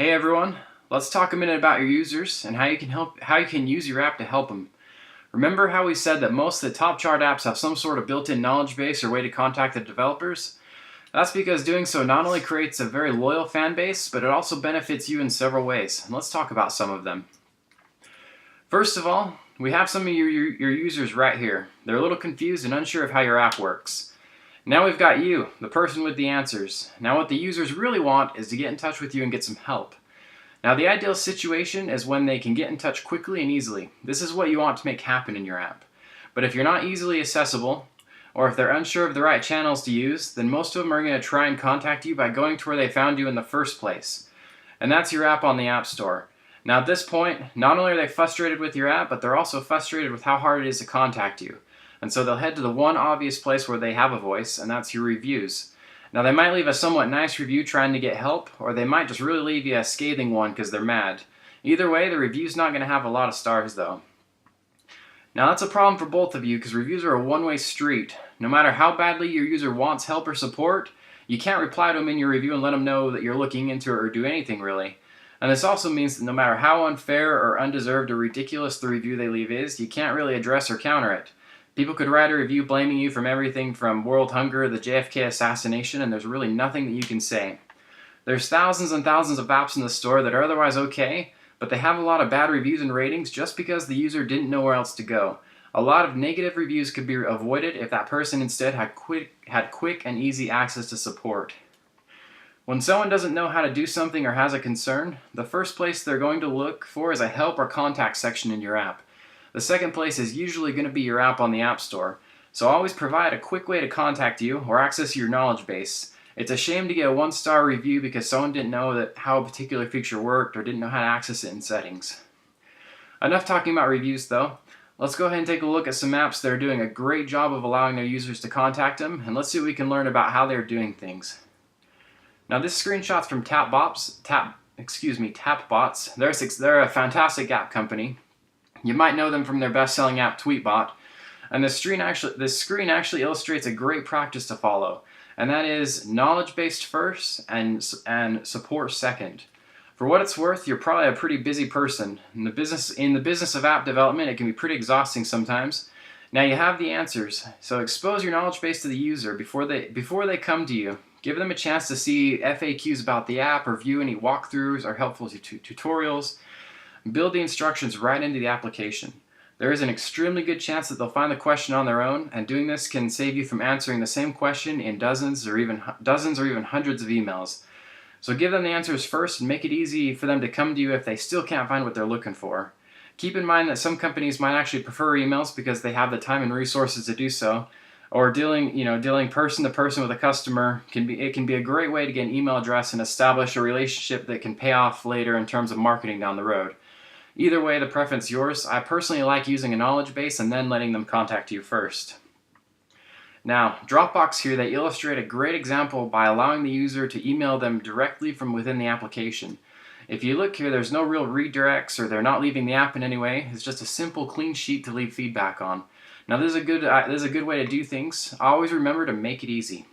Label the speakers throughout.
Speaker 1: Hey everyone, let's talk a minute about your users and how you can use your app to help them. Remember how we said that most of the top chart apps have some sort of built-in knowledge base or way to contact the developers? That's because doing so not only creates a very loyal fan base, but it also benefits you in several ways. And let's talk about some of them. First of all, we have some of your users right here. They're a little confused and unsure of how your app works. Now we've got you, the person with the answers. Now what the users really want is to get in touch with you and get some help. Now the ideal situation is when they can get in touch quickly and easily. This is what you want to make happen in your app. But if you're not easily accessible, or if they're unsure of the right channels to use, then most of them are going to try and contact you by going to where they found you in the first place. And that's your app on the App Store. Now at this point, not only are they frustrated with your app, but they're also frustrated with how hard it is to contact you. And so they'll head to the one obvious place where they have a voice, and that's your reviews. Now they might leave a somewhat nice review trying to get help, or they might just really leave you a scathing one because they're mad. Either way, the review's not going to have a lot of stars though. Now that's a problem for both of you because reviews are a one-way street. No matter how badly your user wants help or support, you can't reply to them in your review and let them know that you're looking into it or do anything really. And this also means that no matter how unfair or undeserved or ridiculous the review they leave is, you can't really address or counter it. People could write a review blaming you from everything from world hunger, the JFK assassination, and there's really nothing that you can say. There's thousands and thousands of apps in the store that are otherwise okay, but they have a lot of bad reviews and ratings just because the user didn't know where else to go. A lot of negative reviews could be avoided if that person instead had quick and easy access to support. When someone doesn't know how to do something or has a concern, the first place they're going to look for is a help or contact section in your app. The second place is usually going to be your app on the App Store, so always provide a quick way to contact you or access your knowledge base. It's a shame to get a 1-star review because someone didn't know how a particular feature worked or didn't know how to access it in settings. Enough talking about reviews though. Let's go ahead and take a look at some apps that are doing a great job of allowing their users to contact them, and let's see what we can learn about how they're doing things. Now this screenshot's from Tapbots. They're a fantastic app company. You might know them from their best-selling app Tweetbot, and this screen actually illustrates a great practice to follow, and that is knowledge-based first and support second. For what it's worth, you're probably a pretty busy person. In the business of app development, it can be pretty exhausting sometimes. Now you have the answers, so expose your knowledge base to the user before they come to you. Give them a chance to see FAQs about the app, or view any walkthroughs or helpful tutorials. Build the instructions right into the application. There is an extremely good chance that they'll find the question on their own, and doing this can save you from answering the same question in dozens or even hundreds of emails. So give them the answers first and make it easy for them to come to you if they still can't find what they're looking for. Keep in mind that some companies might actually prefer emails because they have the time and resources to do so, or dealing person to person with a customer can be a great way to get an email address and establish a relationship that can pay off later in terms of marketing down the road. Either way, the preference is yours. I personally like using a knowledge base and then letting them contact you first. Now, Dropbox here, they illustrate a great example by allowing the user to email them directly from within the application. If you look here, there's no real redirects or they're not leaving the app in any way. It's just a simple clean sheet to leave feedback on. Now this is a good way to do things. Always remember to make it easy.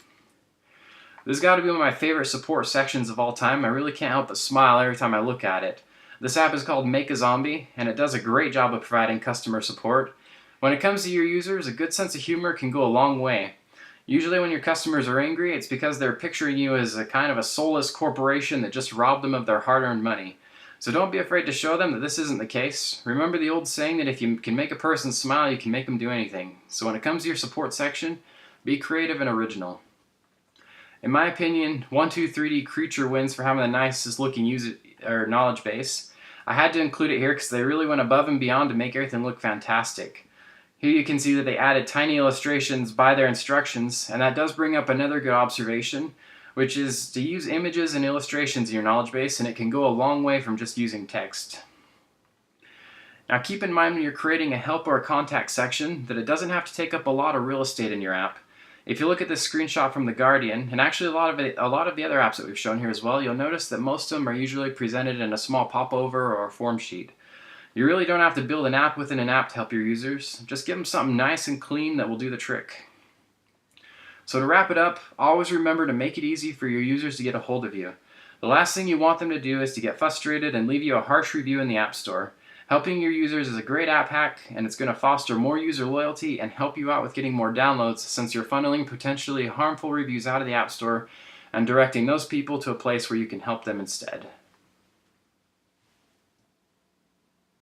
Speaker 1: This has got to be one of my favorite support sections of all time. I really can't help but smile every time I look at it. This app is called Make a Zombie, and it does a great job of providing customer support. When it comes to your users, a good sense of humor can go a long way. Usually when your customers are angry, it's because they're picturing you as a kind of a soulless corporation that just robbed them of their hard-earned money. So don't be afraid to show them that this isn't the case. Remember the old saying that if you can make a person smile, you can make them do anything. So when it comes to your support section, be creative and original. In my opinion, 123D Creature wins for having the nicest looking knowledge base. I had to include it here because they really went above and beyond to make everything look fantastic. Here you can see that they added tiny illustrations by their instructions, and that does bring up another good observation, which is to use images and illustrations in your knowledge base, and it can go a long way from just using text. Now keep in mind when you're creating a help or a contact section that it doesn't have to take up a lot of real estate in your app. If you look at this screenshot from The Guardian, and actually a lot of the other apps that we've shown here as well, you'll notice that most of them are usually presented in a small popover or a form sheet. You really don't have to build an app within an app to help your users. Just give them something nice and clean that will do the trick. So to wrap it up, always remember to make it easy for your users to get a hold of you. The last thing you want them to do is to get frustrated and leave you a harsh review in the App Store. Helping your users is a great app hack, and it's going to foster more user loyalty and help you out with getting more downloads, since you're funneling potentially harmful reviews out of the App Store and directing those people to a place where you can help them instead.